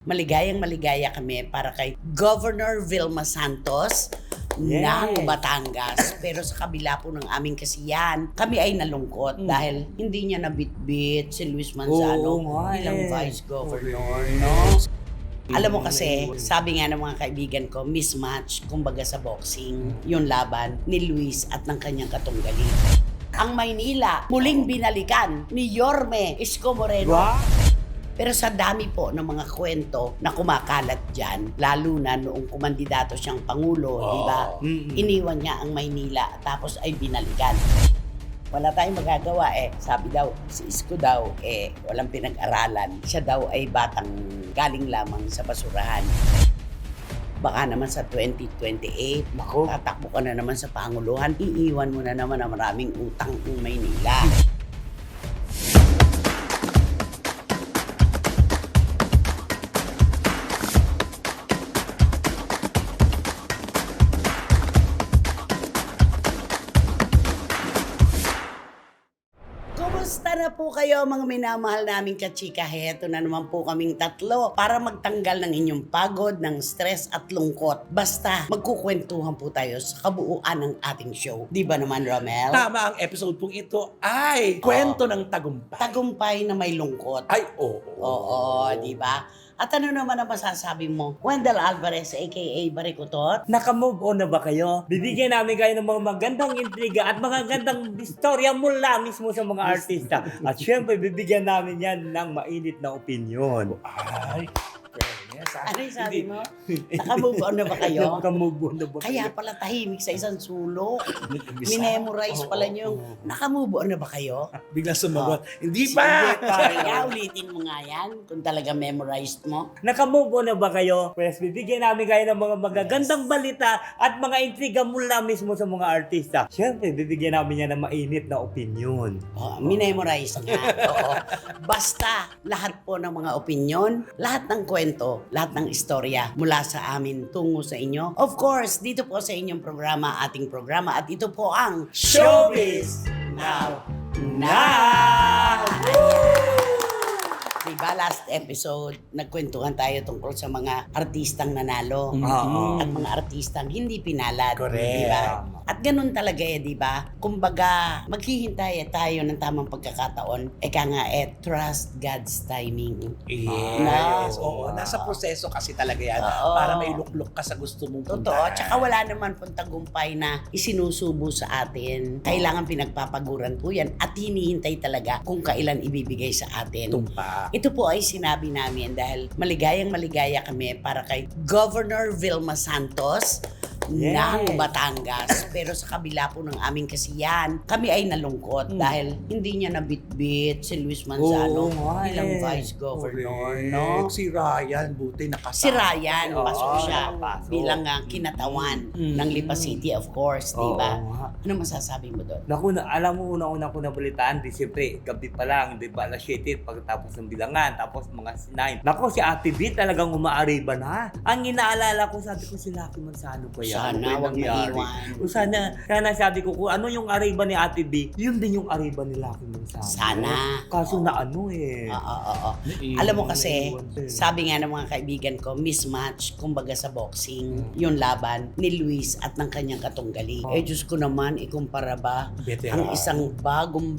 Maligayang-maligaya kami para kay Governor Vilma Santos ng Batangas. Pero sa kabila po ng aming kasiyahan, kami ay nalungkot dahil hindi niya nabitbit si Luis Manzano bilang Vice Governor. No? Alam mo kasi, sabi nga ng mga kaibigan ko, mismatch, kumbaga sa boxing, yung laban ni Luis at ng kanyang katunggali. Ang Maynila, muling binalikan ni Yorme Isko Moreno. Pero sa dami po ng mga kwento na kumakalat dyan, lalo na noong kumandidato siyang Pangulo, di ba? Iniwan niya ang Maynila tapos ay binalikan. Wala tayong magagawa Sabi daw, si Isko daw walang pinag-aralan. Siya daw ay batang galing lamang sa basurahan. Baka naman sa 2028, tatakbo ka na naman sa Panguluhan, iiwan mo na naman ang maraming utang ng Maynila. Kumusta na po kayo mga minamahal naming kachika? Heto na naman po kaming tatlo para magtanggal ng inyong pagod, ng stress at lungkot. Basta magkukwentuhan po tayo sa kabuuan ng ating show. Di ba naman, Romel? Tama, ang episode pong ito ay kwento ng tagumpay. Tagumpay na may lungkot. Ay, oo. Oo, di ba? At ano naman ang masasabi mo? Wendell Alvarez, a.k.a. Barikutot? Naka-move on na ba kayo? Bibigyan namin kayo ng mga magandang intriga at magagandang istorya mula mismo sa mga artista. At syempre, bibigyan namin yan ng mainit na opinion. Ay, Ano yung sabi mo? Naka-move on na ba kayo? Naka-move on na ba kayo? Kaya pala tahimik sa isang sulok. Minemorize pala niyo. Naka-move on na ba kayo? Bigla sumagot. Hindi pa! Kaya ulitin mo nga yan kung talaga memorized mo. Naka-move on na ba kayo? Pues bibigyan namin kayo ng mga magagandang balita at mga intriga mula mismo sa mga artista. Syempre, bibigyan namin yan ng mainit na opinion. Minemorize nga. Oo. Basta lahat po ng mga opinion, lahat ng kwento, lahat ng istorya mula sa amin tungo sa inyo. Of course, dito po sa inyong programa, ating programa, at ito po ang Showbiz Now! Diba last episode, nagkwentuhan tayo tungkol sa mga artistang nanalo at mga artistang hindi pinalad. Correct. Diba? At ganun talaga diba? Kumbaga, maghihintay tayo ng tamang pagkakataon. Eka nga trust God's timing. Yes. Oo, nasa proseso kasi talaga yan. Para may lukluk ka sa gusto mong Totoo. puntahan. Tsaka wala naman pong tagumpay na isinusubo sa atin. Kailangan pinagpapaguran po yan at hinihintay talaga kung kailan ibibigay sa atin. Tumpa. Ito po ay sinabi namin dahil maligayang-maligaya kami para kay Governor Vilma Santos ng Batangas. Pero sa kabila po ng aming kasiyahan, kami ay nalungkot dahil hindi niya nabitbit si Luis Manzano bilang Vice Governor. No? Si Ryan, buti nakasama. Si Ryan, pasok siya nakapasok. bilang kinatawan ng Lipa City, of course, di ba? Ano masasabi mo doon? Naku, alam mo, una-una ko nabalitaan, siyempre, gabi pa lang, di ba, alas 7, pagkatapos ng bilangan, tapos mga 9. Naku, si Ate B talagang umaariba na. Ang inaalala ko, sabi ko, si Lucky Manzano pa yan. Sana, wag maiwan. O sana sabi ko, kung ano yung ariba ni Ate B, yun din yung ariba ni Lucky Manzano. Sana. Kaso na Oo. Oo. Alam mo kasi, Naiwan din. sabi nga ng mga kaibigan ko, mismatch, kumbaga sa boxing, yung laban ni Luis at ng kanyang katunggali. Diyos ko naman, ikumpara ba ang Veteran. isang bagong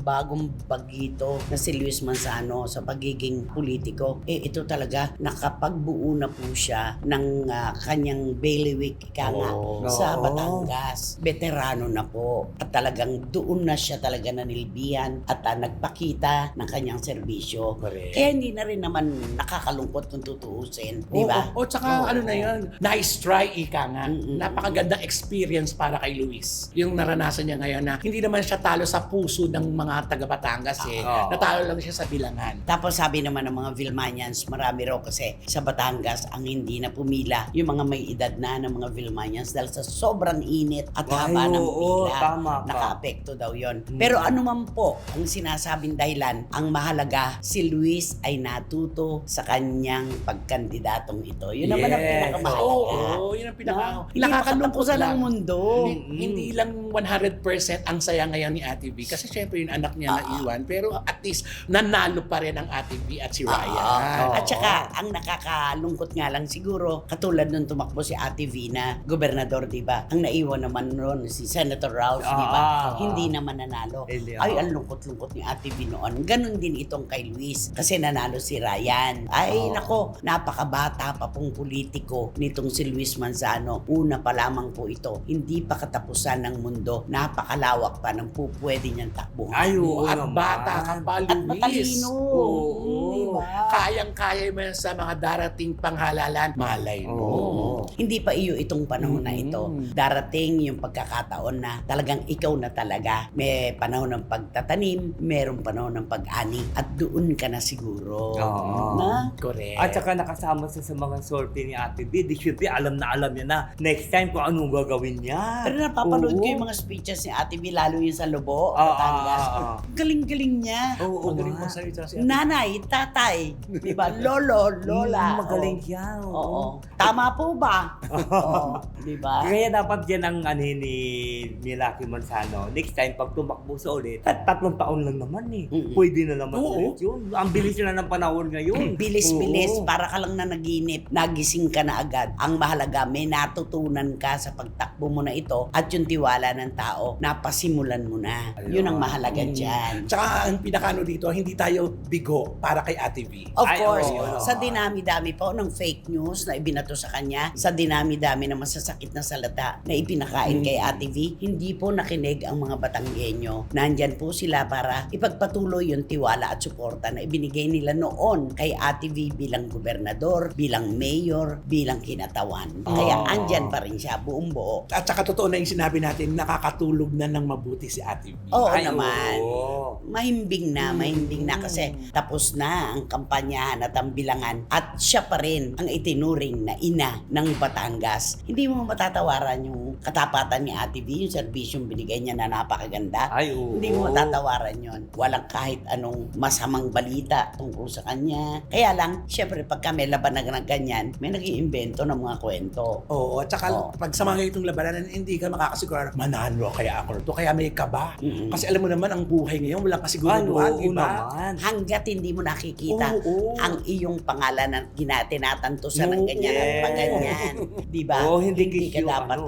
bagito na si Luis Manzano sa pagiging politiko? Ito talaga, nakapagbuo na po siya ng kanyang bailiwick, ika nga, sa Batangas. Veterano na po. At talagang doon na siya talaga nanilbihan at nagpakita ng kanyang serbisyo. Correct. Kaya hindi na rin naman nakakalungkot kung tutuusin. Di ba? O tsaka ano na yun, nice try, ika nga. Mm-mm. Napakagandang experience para kay Luis. Yung naranasan niya ngayon na hindi naman siya talo sa puso ng mga taga Batangas Natalo lang siya sa bilangan. Tapos sabi naman ng mga Vilmanians, marami raw kasi sa Batangas ang hindi na pumila yung mga may edad na ng mga Vilmanians dahil sa sobrang init at Ay, haba ng oo, pila. tama ka. Naka-apekto daw yon. Pero ano man po ang sinasabing dahilan, ang mahalaga, si Luis ay natuto sa kanyang pagkandidatong ito. Yun naman ang Yes. pinakamahalaga. Oo, yun ang pinaka... No? Hindi makatapusan ng mundo. Hindi lang 100% ang saya ngayon ni Ate V. Kasi syempre yung anak niya naiwan. Pero at least nanalo pa rin ang Ate V at si Ryan. At saka, ang nakakalungkot nga lang siguro, katulad nung tumakbo si Ate V na gobernador, di ba? Ang naiwan naman ron si Senator Ralph, di ba? Hindi naman nanalo. Hindi, Ay, ang lungkot-lungkot ni Ate V noon. Ganon din itong kay Luis. Kasi nanalo si Ryan. Ay, nako, napakabata pa pong politiko nitong si Luis Manzano. Una pa lamang po ito. Hindi pa katapusan ng mundo. Napakalawak pa ng pupwede niyang takbuhan. Ay, oo At naman. bata ka pa, At Luis. matalino. Oo. Diba? Kayang-kaya mo yan sa mga darating panghalalan. Malay mo. Oo. Hindi pa iyo itong panahon na ito. Darating yung pagkakataon na talagang ikaw na talaga. May panahon ng pagtatanim, merong panahon ng pag-ani, at doon ka na siguro. Oo. Na? Correct. At saka nakasama sa mga sorte ni Ate B. Di syempre alam niya na next time kung anong gagawin niya. Pero napapanood ko Oo. yung mga speeches ni Ate B, lalo yung sa Lobo, Ah, Batangas. ah, ah. Galing-galing niya. Oo, Magaling nga. magsalita si Ate V. Nanay, tatay, di ba? Lolo, lola. Magaling Oo. siya. Oo. Tama po ba? Oo. Di ba? Kaya dapat yan ang ni Lucky Manzano. Next time, pag tumakbo sa ulit, 3 taon lang naman eh. Mm-mm. Pwede na naman Oo. ulit yun. Ang bilis na ng panahon ngayon. Bilis-bilis, Oo. para ka lang na naginip, nagising ka na agad. Ang mahalaga, may natutunan ka sa pagtakbo mo na ito at yung tiwala ng tao, napasimulan mo na. Ayun. Yun ang mahalaga dyan. Tsaka ang pinakano dito, hindi tayo bigo para kay Ate V. Of Ay, course, oo. sa dinami-dami po ng fake news na ibinato sa kanya, sa dinami-dami ng masasakit na salata na ipinakain kay Ate V, hindi po nakinig ang mga Batanggenyo. Nandyan po sila para ipagpatuloy yung tiwala at suporta na ibinigay nila noon kay Ate V bilang gobernador, bilang mayor, bilang kinatawan. Kaya andyan pa rin siya, buong buo. At saka totoo na yung sinabi natin, nakakatulog na ng mabuti si Ate V. Oo Ay, naman. oo. Mahimbing na kasi tapos na ang kampanyahan at ang bilangan at siya pa rin ang itinuring na ina ng Batangas. Hindi mo matatawaran yung katapatan ni Ate V, yung serbisyong binigay niya na napakaganda. Ay, oo. Hindi mo matatawaran yon. Walang kahit anong masamang balita tungkol sa kanya. Kaya lang, syempre pagka may labanag ng ganyan, may nag-iimbento ng mga kwento. Oo, at saka Oo. pag sa mga itong labanan, hindi ka makakasigurado, manalo kaya ako to, kaya may kaba. Mm-mm. Kasi alam mo naman, ang buhay ngayon, walang kasiguruduhan, oo di ba? naman. Hanggat hindi mo nakikita Oo. ang iyong pangalan na tinatantusan ng Oo, ganyan at yes. paganyan. Di ba? Oo, hindi ka kisyo, dapat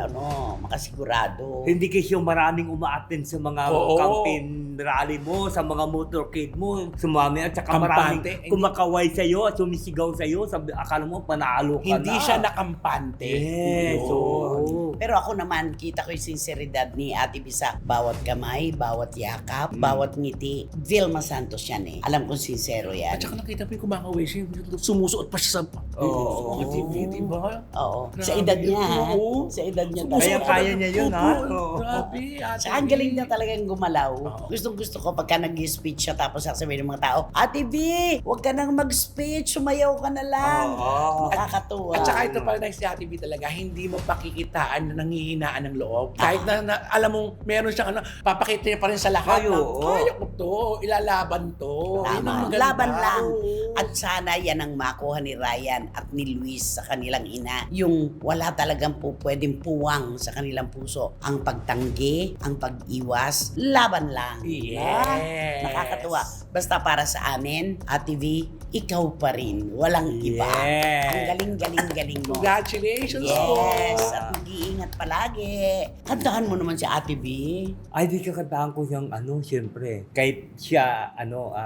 makasigurado. Hindi kasi yung maraming umaattend sa mga Oo. campaign rally mo, sa mga motorcade mo, sumami at saka Kampante. maraming kumakaway sa'yo at sumisigaw sa'yo. Sabi, akala mo panalo ka Hindi na. siya nakampante. Yes, Yun. oo. Pero ako naman, kita ko yung sinseridad ni Ate Bisa. Bawat kamay, bawat yakap, bawat ngiti. Vilma Santos yan eh. Alam kong sincero yan. At saka nakita mo yung kumakaway siya, sumusuot pa siya sa Oo. mga TV, di ba? Oo. Grabe. Sa edad niya, ha? Oo. Sa edad niya Sumusuot Kaya talaga. kaya niya yun, ha? Opo, Oo. Grabe, Ate Sa ang V. galing niya talagang gumalaw. Oo. Gustong-gusto ko pagka nag-speech siya tapos sasabihin ng mga tao, Ate V, huwag ka nang mag-speech, sumayaw ka na lang. Oo. Nakakatuwa. At saka ito pala na si Ate V talaga, hindi mo pakikitaan na nangihinaan ng loob. Kahit na alam mong meron siyang papakita niya pa rin sa lahat. Ay, na, oo. kaya ko to, ilalaban to. Yun ang Tama. maganda. Laban lang. Oo. At sana yan ang makuha ni Ryan at ni Luis sa kanilang ina. Yung wala talagang po pwedeng puwang sa kanilang puso. Ang pagtanggi, ang pag-iwas, laban lang. Yes. Nakakatuwa. Basta para sa amin, Ate V, ikaw pa rin. Walang iba. Yes. Ang galing-galing-galing mo. Congratulations Yes, po. at mag-iingat palagi. Kantahan mo naman si Ate V. Ay, di kakantahan ko siyang siyempre. Kahit siya,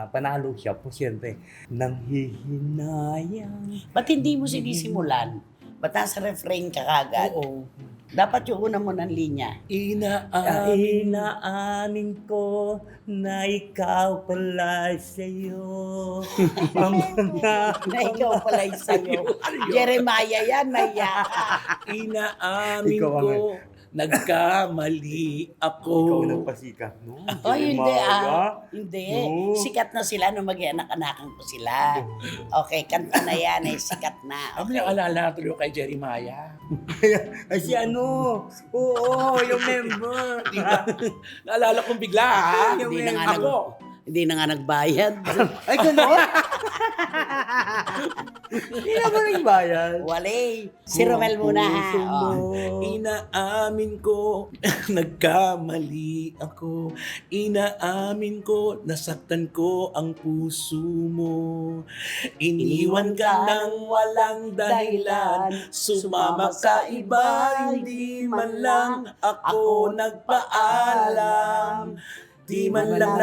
panalo siya po, siyempre. Nang hihinayang. Ba't hindi mo sinisimulan? Ba't nasa refrain ka kagad? Oo. Dapat yung una mo ng linya. Inaamin. Inaamin ko na ikaw pala sa'yo. Ang mga... Na ikaw pala yung sa'yo. Jeremiah yan, naiya ka. Inaamin Ikaw ang- ko Nagkamali ako. Ikaw nagpasikat, no? Ay, hindi Maya. Hindi. No. Sikat na sila nung mag-anak-anakan ko sila. Okay, kanta na yan eh. Sikat na. Ako Okay. naalala tuloy kay Jeremiah. Ay, si ano? Oo, yung member. Di ba? Naalala kong bigla, ha? Hindi na nga Ako. Hindi na nga nagbayad. Ay, gano'n? Hindi na ba nagbayad? Wale. Si Romel muna ha. Puso mo. Oh. Inaamin ko, nagkamali ako. Inaamin ko, nasaktan ko ang puso mo. Iniwan ka ng walang dahilan. Sumama sa iba, hindi man lang ako nagpaalam. Di man lang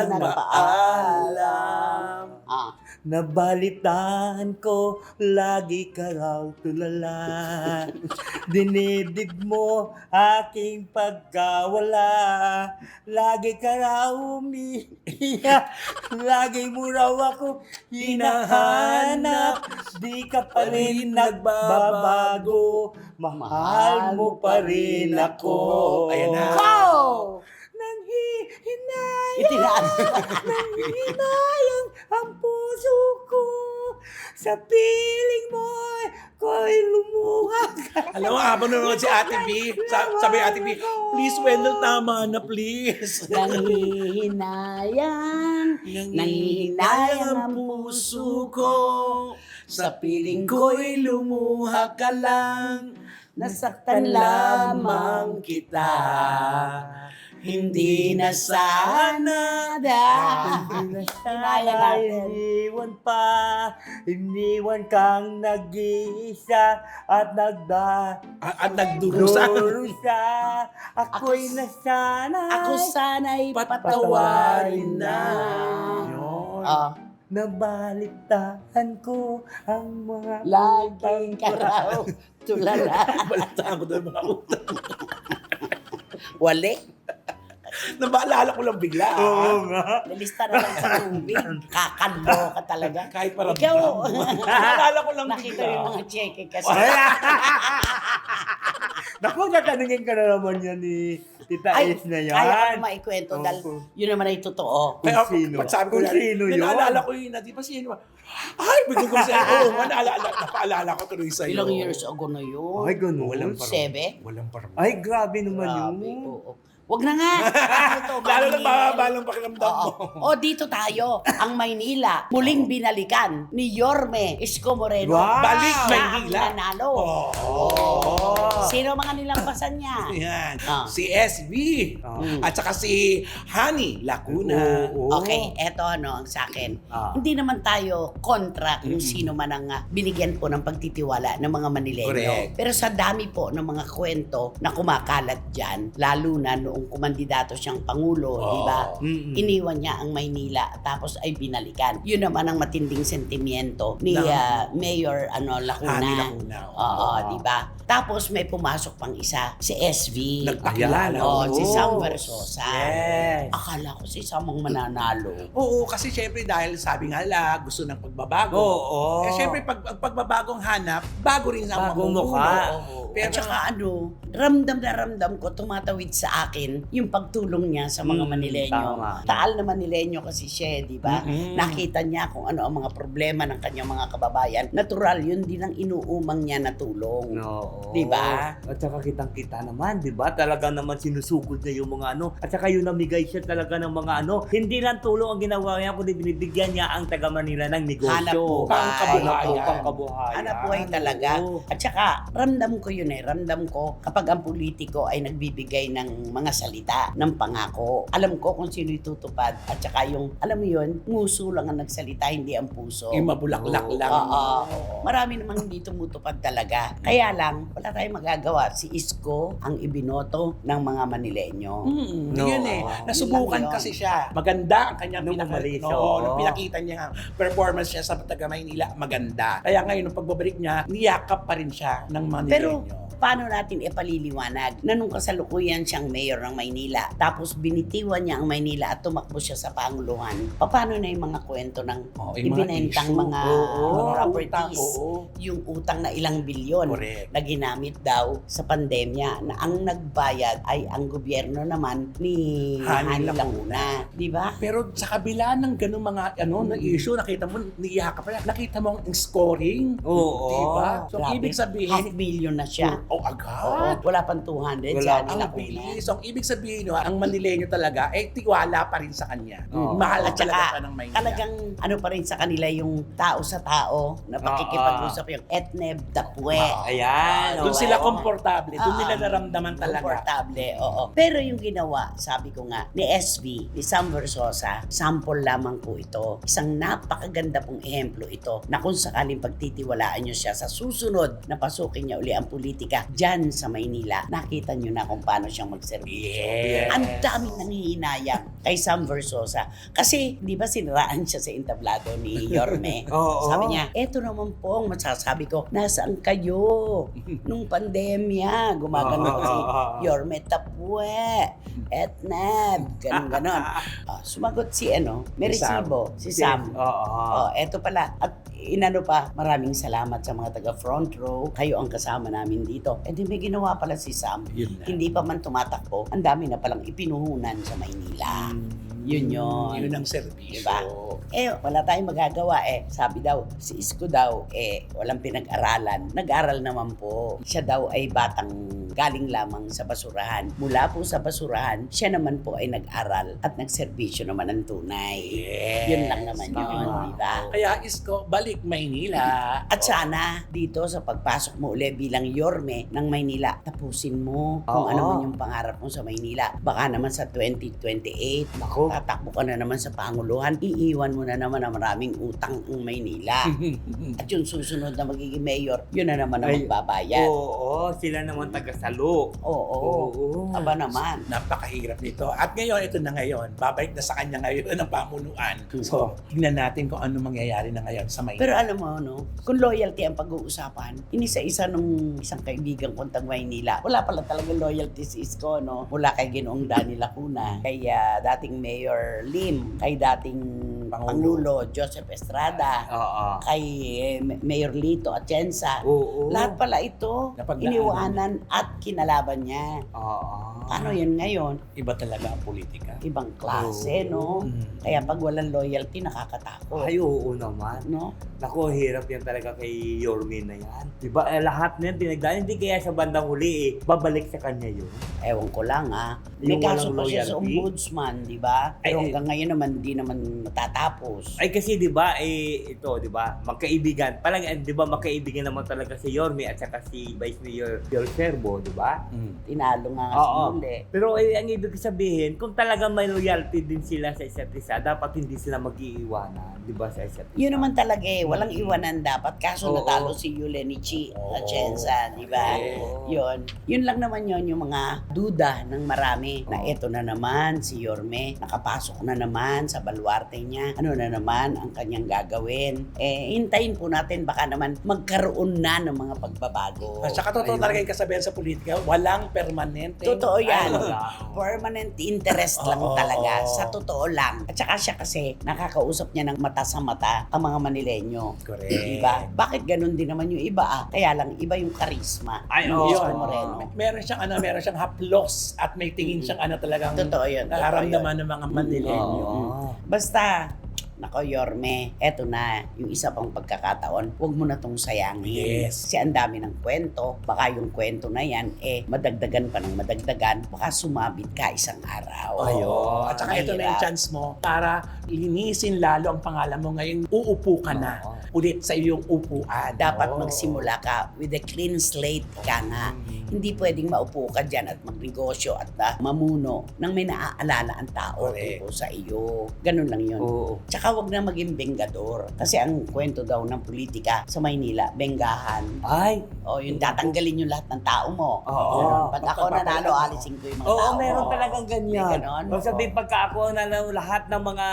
nagpaalam. Ah. Nabalitaan ko, lagi ka raw tulala. Dinibdig mo aking pagkawala. Lagi ka raw umiiyak. Lagi mo raw ako hinahanap. Di ka pa rin nagbabago. Mahal mo pa rin ako. Ayan na. Go! Nang hinayang, Itinaas. nang hinayang ang puso ko. Sa piling mo, ko'y lumuha ka. Alam mo, habang nanonood si Ate B, sabi Ate B, please, Wendell, tama na, please. Nanghihinayang. Nanghihinayang ang puso ko. Sa piling ko'y lumuha ka lang. Nasaktan lamang kita. Hindi na sana Hinayang natin. Iniwan pa, iniwan kang nag-iisa at At nagdurusa. Durusa, ako'y nasanay. Ako sana'y Patawarin patawarin na. na. Yun. Ah, Nabalitaan ko ang mga laging ka raw tulala. Balitaan ko doon mga utang. Wale. Nabaalala ko lang bigla. Oo nga. Nalista na lang sa tubig. Kakalo ka talaga. Kahit parang Ikaw, naalala ko lang nakita bigla. mo yung mga cheque kasi. Naku, tatanungin ka na naman yan ni Tita Ay, Is na yan. kaya ko maikwento dahil Opo. yun naman ay totoo. Kaya Kung sino? pag sabi ko Kung na, sino yun? naalala ko yun, di ba sino? Ay, biglang ko sa'yo. Oo, napaalala ko tuloy sa'yo. Ilang years ago na yun? Ay, ganun. Walang parang. 7? Walang parang. Ay, grabe naman Grabe, yun. oo. Wag na nga. Ito, Lalo lang Maynila. mahaba lang pakiramdam mo. Oo. O dito tayo, ang Maynila, muling binalikan ni Yorme Isko Moreno. Wow! Balik Siya ang Maynila. nanalo. Oh. Sino mga nilampasan niya? Yan. Ah. Si SB. Ah. At saka si Honey Lacuna. Oo. Okay, eto ano ang sa akin. Ah. Hindi naman tayo kontra kung sino man ang binigyan po ng pagtitiwala ng mga Manileño. Correct. Pero sa dami po ng mga kwento na kumakalat dyan, lalo na noong kumandidato siyang Pangulo, Oh. di ba? Mm-mm. Iniwan niya ang Maynila tapos ay binalikan. Yun naman ang matinding sentimiento ni Mayor Lacuna. Honey Lacuna. Oo, di ba? Tapos may pumasok pang isa, si SV. Nagpakilala. Oo, si Sam Oh. Versosa. Yes. Akala ko si Sam ang mananalo. Oo, kasi syempre dahil sabi nga nila, gusto ng pagbabago. Oo. Eh syempre pag pagbabagong hanap, bago rin sa Bagong mamumuno. mukha. Oo. At saka ramdam na ramdam ko, tumatawid sa akin yung pagtulong niya sa mga Manileño. tama. Taal na Manileño kasi siya, di ba? Mm-mm. Nakita niya kung ano ang mga problema ng kanyang mga kababayan. Natural, yun din ang inuumang niya na tulong. Oo. Di ba? At saka kitang-kita naman, di ba? Talaga naman sinusugod niya yung mga ano. At saka yung namigay siya talaga ng mga ano. Hindi lang tulong ang ginawa niya, kundi binibigyan niya ang taga Manila ng negosyo. Hanap buhay. Pangkabuhayan. Pangkabuhayan. Hanap buhay talaga. Oo. At saka, ramdam ko yun eh. Ramdam ko kapag ang politiko ay nagbibigay ng mga salita, ng pangako. Alam ko kung sino itutupad. At saka yung, alam mo yun, nguso lang ang nagsalita, hindi ang puso. Yung mabulaklak Oo. lang. Oo. Marami namang hindi tumutupad talaga. Kaya lang, wala tayong magagawa. Si Isko ang ibinoto ng mga Manileño. No. Yun eh. Nasubukan Yun lang yun. kasi siya. Maganda ang kanyang Nung bumalik siya, nung oo. pinakita niya ang performance niya sa taga Maynila, maganda. Kaya ngayon, nung pagbabalik niya, niyakap pa rin siya ng Manileño. Pero, paano natin ipaliliwanag na nung kasalukuyan siyang mayor ng Maynila, tapos binitiwan niya ang Maynila at tumakbo siya sa Panguluhan, paano na yung mga kwento ng yung mga ibinentang issue. mga properties, Oo. yung utang na ilang bilyon Correct. na ginamit daw sa pandemya, na ang nagbayad ay ang gobyerno naman ni Hani Hani Lacuna, di ba? Pero sa kabila ng ganung mga na issue, nakita mo, niiyak ka pala. Nakita mo ang scoring. Oo. Diba? So, Grabe. ibig sabihin, $500,000 na siya. agad. Wala pang 200 Wala si Hani Ang Lacuna. bilis. So, ang ibig sabihin, ang Manileño talaga, tiwala pa rin sa kanya. Oo. Mahal At talaga saka, siya ng Maynila. talagang ano pa rin sa kanila yung tao sa tao na pakikipag-usap, yung etneb dapwe. Ayan. Doon oo. sila komportable. Doon nila Ah, naramdaman talaga. Komportable, oo. Pero yung ginawa, sabi ko nga, ni SB, ni Sam Versosa, sample lamang po ito. Isang napakaganda pong ehemplo ito na kung sakaling pagtitiwalaan nyo siya sa susunod na pasukin niya uli ang politika dyan sa Maynila, nakita nyo na kung paano siyang magserbisyo. Yes. Ang daming nangihinayang kay Sam Versosa. Kasi, di ba siniraan siya sa entablado ni Yorme? Oo. Sabi niya, eto naman po ang masasabi ko, nasaan kayo nung pandemya? Gumagano si Yorme, Tapwe, Etneb, ganun. Sumagot si may Si Sam. resibo, si Sam. Oo. Eto pala. At inano pa, maraming salamat sa mga taga front row. Kayo ang kasama namin dito. Di may ginawa pala si Sam. Yun na. Hindi pa man tumatakbo, ang dami na palang ipinuhunan sa Maynila. Yun yun. Yun ang serbisyo. Diba? Wala tayong magagawa Sabi daw, si Isko daw, walang pinag-aralan. Nag-aral naman po. Siya daw ay batang galing lamang sa basurahan. Mula po sa basurahan, siya naman po ay nag-aral at nagserbisyo naman ng tunay. Yes. Yun lang naman yun, Tama. diba? Kaya Isko, balik Maynila. At sana, dito sa pagpasok mo uli bilang Yorme ng Maynila, tapusin mo kung Oo. ano man yung pangarap mo sa Maynila. Baka naman sa 2028, Naku. tatakbo ka na naman sa Panguluhan, iiwan mo na naman ang maraming utang ang Maynila. At yung susunod na magiging mayor, yun na naman ang Ay, magbabayad. Oo, sila naman taga-salo. Oo. Aba naman. Napakahirap nito. At ngayon, ito na ngayon. Babalik na sa kanya ngayon ang pamunuan. So, tingnan natin kung ano mangyayari na ngayon sa Maynila. Pero alam mo, kung loyalty ang pag-uusapan, inisa-isa nung isang kaibigan kong tag Maynila, wala pala talagang loyalty si Isko, Mula kay Ginoong Danny Lacuna, kay dating Mayor Lim, kay dating Pangulo Joseph Estrada, Oo. kay Mayor Lito Atienza. Oo. Lahat pala ito, Napagdaanan. iniwanan at kinalaban niya. Oo. Paano yun ngayon? Iba talaga ang politika. Ibang klase, no? Kaya pag walang loyalty, nakakatakot. Ay, oo naman. No? Naku, hirap yan talaga kay Yorme na yan. Diba, lahat na yan pinagdaan. Hindi kaya sa bandang huli babalik sa kanya yun. Ewan ko lang May Yung kaso walang pa siya sa loyalty? ombudsman, di ba? Pero Ay, hanggang ngayon naman, di naman matatapos. Ay kasi 'di ba ito 'di ba magkaibigan. Parang 'di ba magkaibigan naman talaga si Yorme at saka si Vice Mayor Del Cervo, 'di ba? Tinalo nga Oo. si Mule. Pero ang ibig sabihin, kung talagang may loyalty din sila sa isa't isa, dapat hindi sila mag-iiwanan, 'di ba, sa isa't isa. Yun naman talaga walang iwanan dapat. Kaso Oo. natalo si Yulenichi Oo. Atienza, di ba? Oo. Yun lang naman yun yung mga duda ng marami na Oo. eto na naman si Yorme, nakapasok na naman sa baluarte niya. Ano na naman ang kanyang gagawin? Hintayin po natin baka naman magkaroon na ng mga pagbabago. At saka totoo Ayun. talaga yung kasabihan sa politika, walang permanente. Totoo yan. Ay, wala. Permanent interest lang Oo. talaga. Sa totoo lang. At saka siya kasi nakakausap niya ng mata sa mata ang mga Manileño. Correct. Diba? Bakit ganun din naman yung iba Kaya lang iba yung karisma. Ay, ng oo. Isko Yun. Moreno. Meron siyang haplos at may tingin siyang talagang Totoo yun. nararamdaman ng mga Manileño. Oo. Basta, nako Yorme, eto na, yung isa pang pagkakataon, huwag mo na tong sayangin. Yes. Kasi ang dami ng kwento, baka yung kwento na yan, madagdagan pa ng madagdagan, baka sumabit ka isang araw. Ayun. At saka ito na yung Mahirap. chance mo para linisin lalo ang pangalan mo ngayon. Uupo ka na Oo. ulit sa iyong upuan. Dapat Oo. magsimula ka with a clean slate ka nga. Hindi pwedeng maupo ka dyan at magnegosyo at mamuno nang may naaalala ang tao Correct. tungkol sa iyo. Ganun lang yun. Oo. Tsaka wag na maging bengador. Kasi ang kwento daw ng politika sa Maynila, benggahan. Ay, O yung tatanggalin yung lahat ng tao mo. Oo. Ganun. Pag ako nanalo, alisin ko yung mga oo, tao. meron talagang ganyan. May ganon. O sabihin, pagka ako ang nanalo lahat ng mga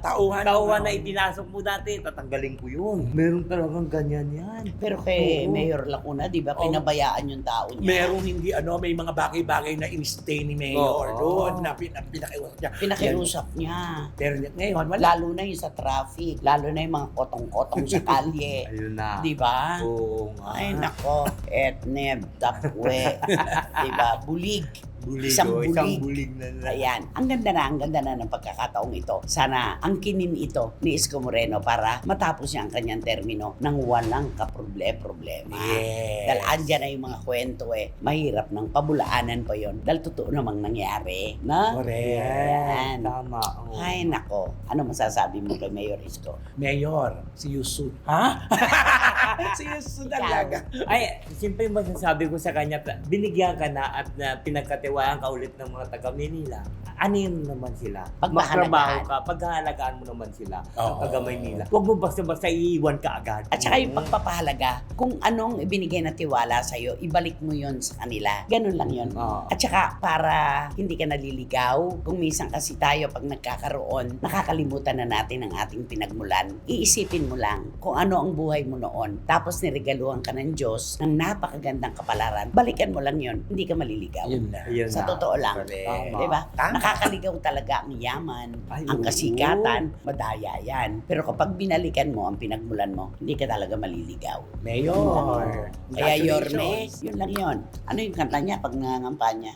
Tauhan. na ipinasok mo dati, tatanggalin ko yun. Meron talagang ganyan yan. Pero kay Oo. Mayor Lacuna, di ba, pinabayaan yung tao niya. Meron kung hindi may mga bagay-bagay na in-stay ni Mayor doon na pinakiusap niya. Pinakiusap niya. Pero ngayon, wala. Lalo na yung sa traffic, lalo na yung mga kotong-kotong sa kalye. Ayun na. Di ba? Oo nga. Ay, nako. Etneb, tapwe. Di ba? Bulig. Bulig, Isang isang bulig. bulig na lang. Ayan. Ang ganda na ng pagkakataong ito. Sana angkinin ito ni Isko Moreno para matapos niya ang kanyang termino nang walang kaproblema. Yes. Dahil andyan na yung mga kwento mahirap ng pabulaanan pa yon. Dahil totoo namang nangyari. Na? Correct. Ayan. Tama. oo. Ay, nako. Ano masasabi mo kay Mayor Isko? Mayor, si Yusuf. Ha? Si Yusuf talaga. Ay, siyempre masasabi ko sa kanya, binigyan ka na at pinagkatiwaan ka ulit ng mga taga Manila. Ano yun naman sila? Pagpahalagaan. Magtrabaho ka, paghahalagaan mo naman sila. Oo. Ang taga Manila. Huwag mo basta-basta iiwan ka agad. At saka yung pagpapahalaga, kung anong ibinigay na tiwala sa'yo, ibalik mo yon sa kanila. Ganun lang yon. Oo. At saka para hindi ka naliligaw, kung minsan kasi tayo pag nagkakaroon, nakakalimutan na natin ang ating pinagmulan. Iisipin mo lang kung ano ang buhay mo noon. Tapos niregaluhan ka ng Diyos ng napakagandang kapalaran. Balikan mo lang yon, hindi ka maliligaw. Yun na. Ayun Sa na. totoo lang. Tama. Di ba? Tama. Nakakaligaw talaga ang yaman, Ay, ang oo. kasikatan, madaya yan. Pero kapag binalikan mo ang pinagmulan mo, hindi ka talaga maliligaw. Mayor. Kaya Yorme, Congratulations. yun lang yun. Ano yung kanta niya pag nangangampanya?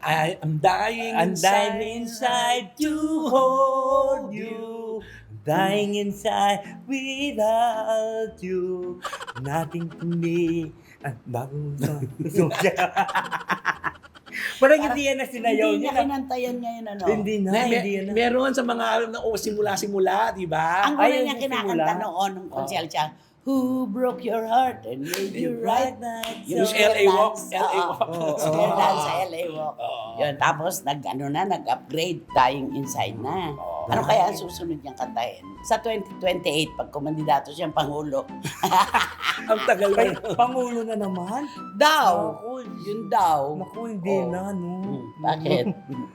I'm dying I'm dying inside to hold you. Dying inside without you. Nothing to me. Bagong gusto siya. Parang hindi yan na sinayaw Hindi niya niya. kinantayan ngayon, ano? Hindi na, hindi yan na. Meron sa mga simula-simula, di ba? Ang una Ayun niya yung kinakanta simula. noon, nung konsel siya, Who broke your heart and made you right? Yung square LA Walk, dance. LA Oo. Walk. Square dance sa LA Walk. Oo. Yun, tapos nag-upgrade, dying inside na. Ano kaya ang susunod niyang kantahin? Sa 2028, pag kumandidato siyang Pangulo. Ang tagal Ay, na. Pangulo na naman? Daw! Naku, Yun daw. Naku, hindi Oo. na, no. Bakit?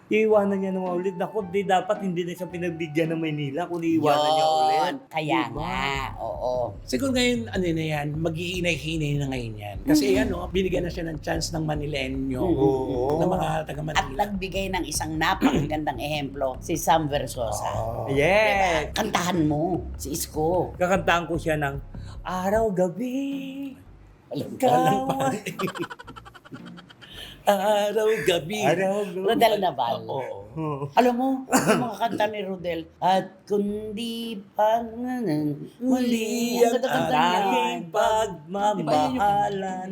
Iiwanan niya naman ulit. Naku, di dapat hindi na siya pinagbigyan ng Maynila kung iiwanan niya ulit. Yun. Kaya Diba? nga, oo. Siguro ngayon, ano na yan, maghihinay-hinay na ngayon yan. Kasi binigyan na siya ng chance ng Manilenyo. Oo. Ng mga taga At Manila. nagbigay ng isang napakagandang ehemplo, si Sam Versosa. Oh. Yes! Kantahan mo, si Isko. Kakantaan ko siya ng Araw-gabi. Alam ko. Ikaw. Araw-gabi. Araw-gabi. Rodel Naval. Oo. Alam mo, yung mga kanta ni Rodel, at kundi pa muli ang kanta niya. Aking pagmamahalan.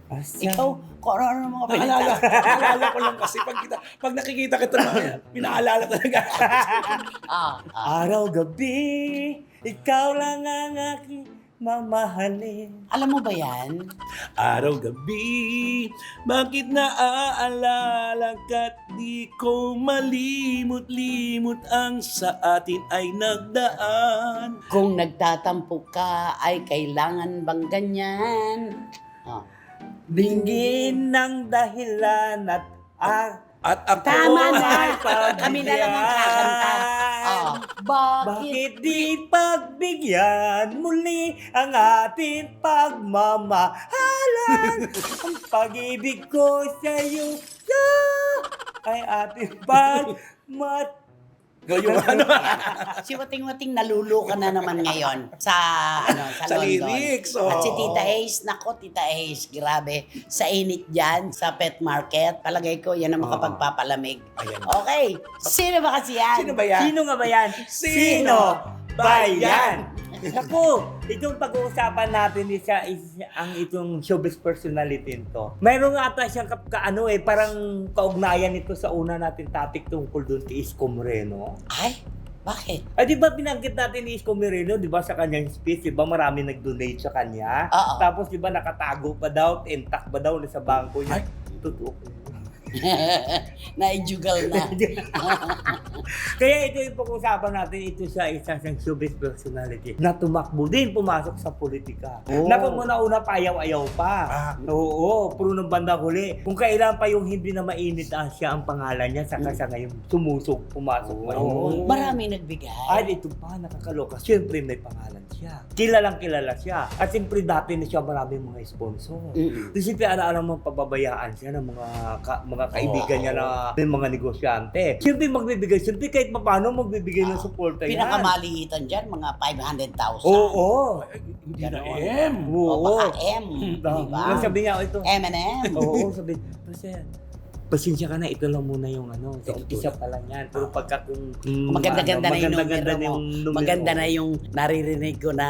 Asa- Ikaw, kung ano mga Naalala, pinagkanta. naalala ko lang kasi pag nakikita kita naman, pinaalala talaga. Araw-gabi, ikaw lang ang aking mamahalin. Alam mo ba yan? Araw-gabi, bakit naaalala ka't di ko malimot-limot ang sa atin ay nagdaan. Kung nagtatampo ka, ay kailangan bang ganyan? Bingin ng dahilan at At ako Tama na! ay pagbigyan. Kami na lang ang kakanta. Bakit? Bakit di pagbigyan muli ang ating pagmamahalan? Ang pag-ibig ko sa iyo ay ating pagmat. Yung ano, Si Wating-Wating nalulu ka na naman ngayon sa sa London. lyrics. At si oo. Tita Ace, nako Tita Ace, grabe. Sa init dyan, sa pet market, palagay ko yan ang makapagpapalamig. Ayan. Okay, sino ba kasi yan? Sino ba yan? Sino nga ba yan? Sino ba yan? Naku, itong pag-uusapan natin is ang itong showbiz personality nito. Mayroon nga ata siyang parang kaugnayan nito sa una natin topic tungkol doon kay Isko Moreno. Ay, bakit? Ay, di ba binanggit natin ni Isko Moreno, di ba sa kanyang speech, di ba marami nag-donate sa kanya? Oo. Tapos di ba nakatago pa daw, intact pa daw sa bangko niya. Ay. Totoo. Naijugal na. Kaya ito yung pag-usapan natin, ito siya isa siyang showbiz personality na tumakbo din, pumasok sa politika. Oh. Na kung una payaw-ayaw pa. Oo, puro ng bandang huli. Kung kailan pa yung hindi na mainit siya ang pangalan niya, saka siya ngayon pumasok pa yun. Marami nagbigay. Ay, ito pa, nakakaloka. Siyempre may pangalan siya. Kilalang kilala siya. At siyempre dati na siya maraming mga sponsor. Kasi siyempre alam mo pababayaan siya ng mga kaibigan niya na may mga negosyante. Siyempre magbibigay. Siyempre kahit paano magbibigay ng suporta yan. Pinakamaliitan dyan, mga 500,000. Oo. Hindi na Ganon. M. O baka M. Diba? Sabi niya, ito. M&M. Oo, sabi. Kasi, pasensya ka na, ito lang muna yung sa umpisa pa lang yan. Pero pagka kung Maganda-ganda na yung maganda-ganda numero mo. numero Maganda mo. na yung naririnig ko na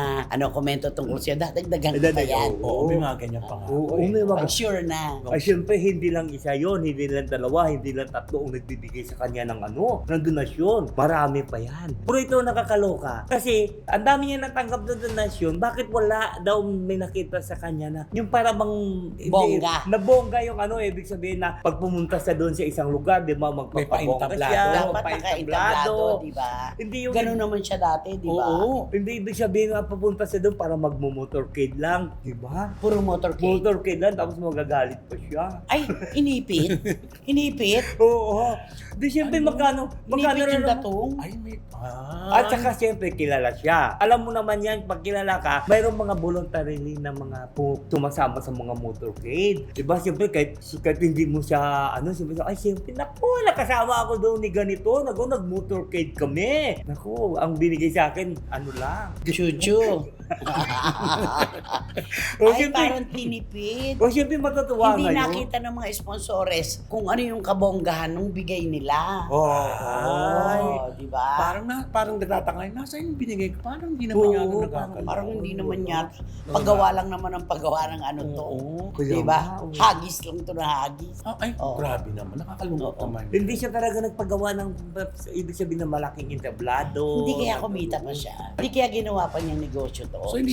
komento tungkol siya. Dadagdagan ko pa yan. Oo, may mga ganyan pa nga. Oo, may mga. Pag sure na. Ay, syempre, hindi lang isa yon, hindi lang dalawa, hindi lang tatlo ang nagbibigay sa kanya ng ng donasyon. Marami pa yan. Pero ito nakakaloka. Kasi, ang dami niya natanggap na donasyon, bakit wala daw may nakita sa kanya na yung para bang Bongga. Na bongga yung ibig sabihin na pag pumunta sa doon sa isang lugar, di ba, magpapabongga paintablado. siya. Dapat naka-entablado, di ba? Hindi yung Ganun naman siya dati, di ba? Oo. Hindi ibig sabihin na pupunta siya doon para magmo-motorcade lang, di ba? Puro motorcade. Motorcade lang, tapos magagalit pa siya. Ay, inipit? Inipit? Oo. Di siyempre magkano Inipit yung naman- datong? Ay, may... At saka siyempre kilala siya. Alam mo naman yan, pag kilala ka, mayroong mga voluntarily na mga tumasama sa mga motorcade. Diba siyempre kahit hindi mo siya, siyempre, ay siyempre, naku, nakasama ako doon ni ganito, nag-motorcade kami. Naku, ang binigay sa akin, lang. Chuchu. O Ay, siyempre, parang tinipid. o siyempre matutuwa Hindi ngayon. nakita ng mga sponsores kung ano yung kabonggahan ng bigay nila. Ay. di ba? Parang nagtataka, nasa yung binigay ko? Parang hindi naman yan Oo, nagkakala. Parang hindi naman yata. Paggawa lang naman ang paggawa ng to. Oo. Kaya Di ba? nga, oo. Hagis lang to na hagis. Ay, Oo. grabe naman. Nakakalungkot Oo. naman. Hindi siya talaga nagpagawa ng, ibig sabihin ng malaking entablado. Hindi kaya kumita pa siya. Hindi kaya ginawa pa niyang negosyo to. So hindi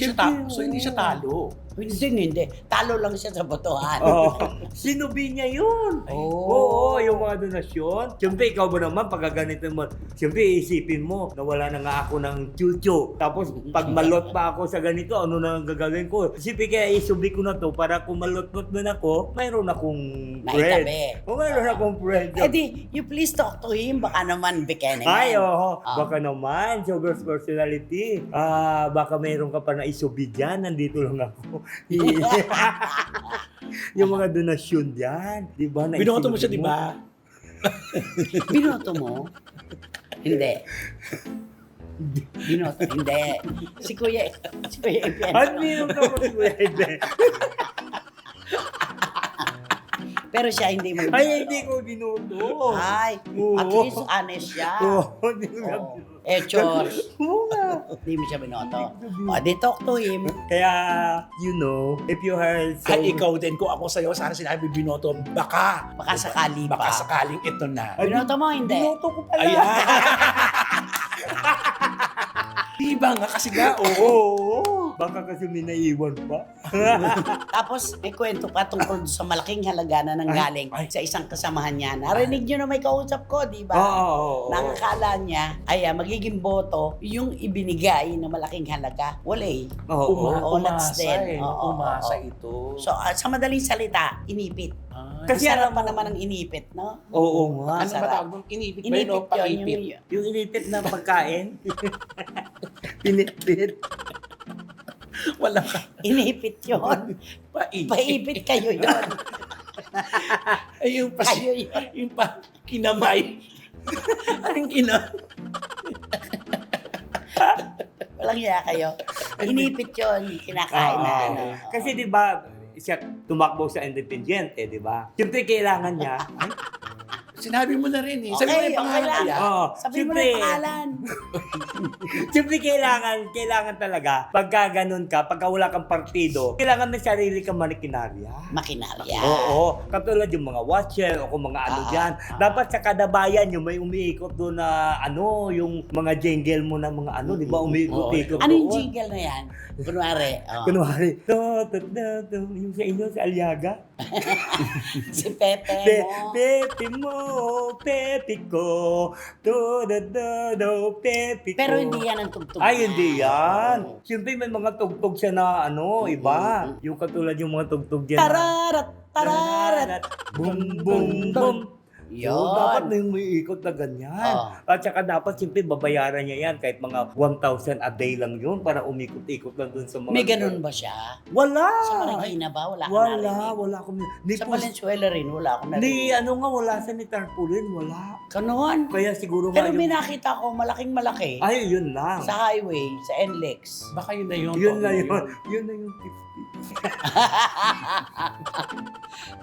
siya talo. Hindi. Talo lang siya sa botohan. Oo. Sinubi niya yun. Oh. Oo, yung mga donasyon. Siyempre, ikaw ba naman, pag ganito mo, siyempre, isipin mo, nawala na nga ako ng chucho. Tapos, pag malot pa ako sa ganito, ano na ang gagawin ko? Siyempre, kaya isubi ko na to para kung malot-lot na ako, mayroon akong friend. Naitabi. O, mayroon akong friend. Eh di, you please talk to him. Baka naman bikini. Ay, oo. Ah. Baka naman, showgirl's personality. Baka mayroon ka pa na isubi dyan. Nandito lang ako. Yung mga donasyon dyan. Di ba? Na Binoto mo isubi siya, di ba? Binoto mo? Hindi. Binoto? Hindi. Si Kuya Epian. Ano yung kapag hindi? Pero siya hindi mo Ay, hindi ko binuto. Ay, Oo. at least honest siya. Oo, hindi ko Oo. Chos. Oo nga. Hindi mo siya binoto. O, di talk to him. Kaya, if you heard so... Ay, ikaw din. Kung ako sa'yo, sana sinabi binoto, baka. Baka sakali pa. Baka sakaling ito na. Binoto mo, hindi. Binuto ko pala. Ayan. Diba nga kasi nga, oo. Oo. Baka kasi may naiwan pa. Tapos, may kwento pa tungkol sa malaking halaga na nanggaling sa isang kasamahan niya. Narinig niyo na may kausap ko, di ba? Oo. Nang akala niya, ay magiging boto yung ibinigay na malaking halaga. Wala eh. Oo. Let's Umasa then. eh. Oo, Umasa oo. ito. So, sa madaling salita, inipit. Kasi Kasi alam pa naman ang inipit, no? Oo nga. Ano ba Masarap. tawag doon? Inipit ba yun o Inipit paipit? yun. Yung inipit na pagkain. Pinipit. Wala ka. Inipit yun. Paipit. Paipit kayo yun. Ay, yung pa, Kayo yun. yung pa, kinamay. Anong Walang iya kayo. Inipit yun. Kinakain na. ano. Kasi di ba siya tumakbo sa independent, di ba? Siyempre kailangan niya, Sinabi mo na rin eh. Sabi mo na yung pangalan lang. kaya. Oo. Sabi mo na yung pangalan. Siyempre kailangan talaga, pagka ganun ka, pagka wala kang partido, kailangan may sarili kang makinarya. Makinarya. Oo, katulad yung mga watcher o kung mga ano dyan. Dapat sa kada bayan yung may umiikot doon na ano, yung mga jingle mo na mga ano, di ba? Umiikot-ikot Ano yung doon. jingle na yan? Kunwari. Kunwari, yung sa inyo, sa Aliaga. Si Pepe mo. Pepe mo, Pepe ko, Pepe ko. Pero hindi yan ang tugtog Ay, niya. hindi yan. Siyempre may mga tugtog siya na ano, iba. Yung katulad yung mga tugtog dyan. Tararat, tararat. Boom, boom, boom. Yun. So, dapat na yung may ikot na ganyan. Oh. At saka dapat siyempre babayaran niya yan kahit mga 1,000 a day lang yun para umikot-ikot lang dun sa mga... May ganun ba siya? Wala! Sa Marikina ba? Wala ka Wala, narinig? wala akong... Sa Valenzuela rin, wala akong Ni narinig. ano nga, wala sa ni Tarpaulin, wala. Kanuhan? Kaya siguro Pero nga may nakita ko, malaking malaki. Ay, yun lang. Sa highway, sa NLEX. Baka yun na yun. Yun na yun. Yun na yung 50.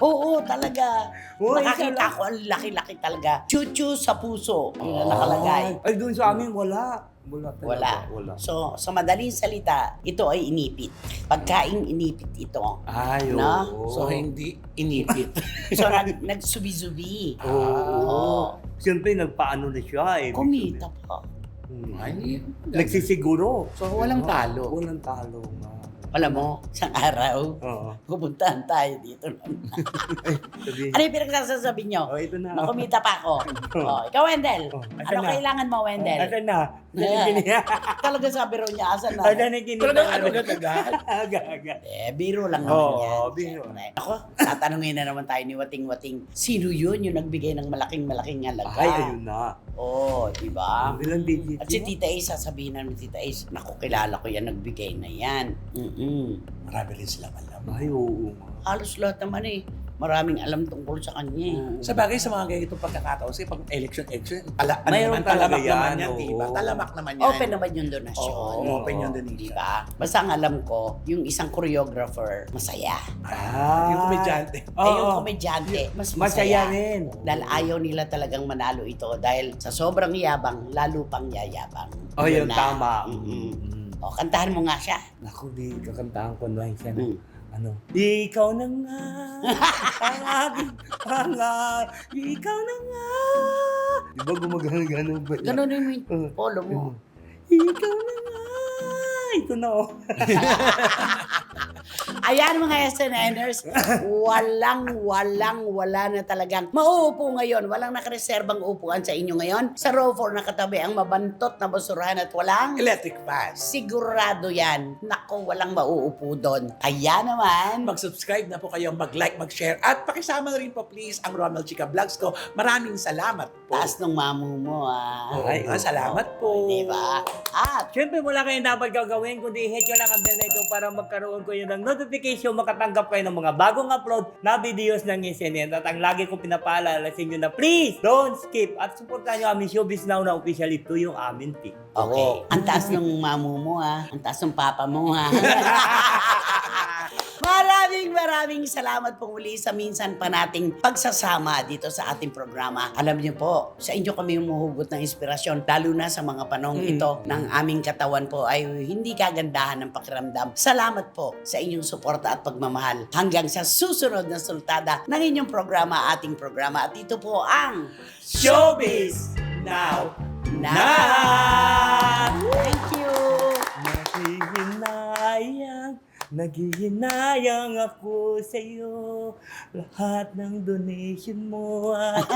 Oo, talaga. Uy, Nakakita ko, ang laki-laki talaga. Chuchu sa puso. Yun ang nakalagay. Ay, doon sa amin, wala. Wala talaga. Wala. So, sa madaling salita, ito ay inipit. Pagkaing inipit ito. Ay, Na? oo. So, hindi inipit. So, nagsubi-zubi. Oo. Siyempre, nagpaano na siya eh. Kumita pa. Ay, Nagsisiguro. So, walang talo. Walang talo nga. Alam mo, isang araw, Oo. pupuntahan tayo dito. Sabihin. Ano yung pinagsasabi nyo? Oh, ito na. Nakumita pa ako. Oh, ikaw, Wendell. Oh, asan Ano na? kailangan mo, Wendell? Asan na? Talaga sabi raw niya, asan na? Asan na kinita? Talagang ano agad-agad? Aga. Biro lang naman Oo, yan. biro. Siyempre. Ako, tatanungin na naman tayo ni Wating-Wating, sino yun yung nagbigay ng malaking-malaking halaga? Ay, ayun na. Oo, di ba? Ilang digit At si yun? Tita Ace, sasabihin namin Tita Ace, naku, kilala ko yan, nagbigay na yan. Marami rin silang alam. Ay, oo. Halos lahat naman maraming alam tungkol sa kanya. Sa bagay, sa mga ganitong pagkakataon, kasi pag election, Mayroon talaga talamak yan, naman yan, oo. di ba? Talamak naman yan. Open naman yung donasyon. Oo, open yung Di donation. ba? Basta ang alam ko, yung isang choreographer, masaya. Yung komedyante. Yung komedyante, mas Masaya masaya. rin. Dahil ayaw nila talagang manalo ito dahil sa sobrang yabang, lalo pang yayabang. Oh, yun, na. tama. O, kantahan mo nga siya. Naku, di kakantahan ko na isa na. Mm. Ano? Ikaw na nga, ang aking pangarap. Ikaw na nga. Di ba gumagano-gano ba? Ganun yung polo mo. Ikaw na nga. Ito na oh. Ayan mga SNNers, wala na talagang mauupo ngayon. Walang nakareserbang upuan sa inyo ngayon. Sa row 4 nakatabi ang mabantot na basurahan at walang Electric fan. sigurado yan. Nako, walang mauupo doon. Kaya naman, Mag-subscribe na po kayo, mag-like, mag-share, at pakisama na rin po please ang Ronald Chica Vlogs ko. Maraming salamat po. taas ng mamu mo Oo, Ay, salamat po. Diba? At Siyempre, wala kayong dapat gagawin kundi hit nyo lang ang bell na ito para magkaroon ko yun ng notification, makatanggap kayo ng mga bagong upload na videos ng SNN. At ang lagi ko pinapaalala sa inyo na please, don't skip at supportan nyo aming Showbiz Now na officially to yung amin TikTok. okay, ang taas ng mamu mo ang taas ng papa mo Maraming salamat po muli sa minsan pa nating pagsasama dito sa ating programa. Alam niyo po, sa inyo kami humuhugot ng inspirasyon, lalo na sa mga panahong ito ng aming katawan po ay hindi kagandahan ng pakiramdam. Salamat po sa inyong suporta at pagmamahal. Hanggang sa susunod na sultada ng inyong programa, ating programa. At ito po ang Showbiz Now! Thank you! Naghihinayang ako sa iyo. Lahat ng donation mo at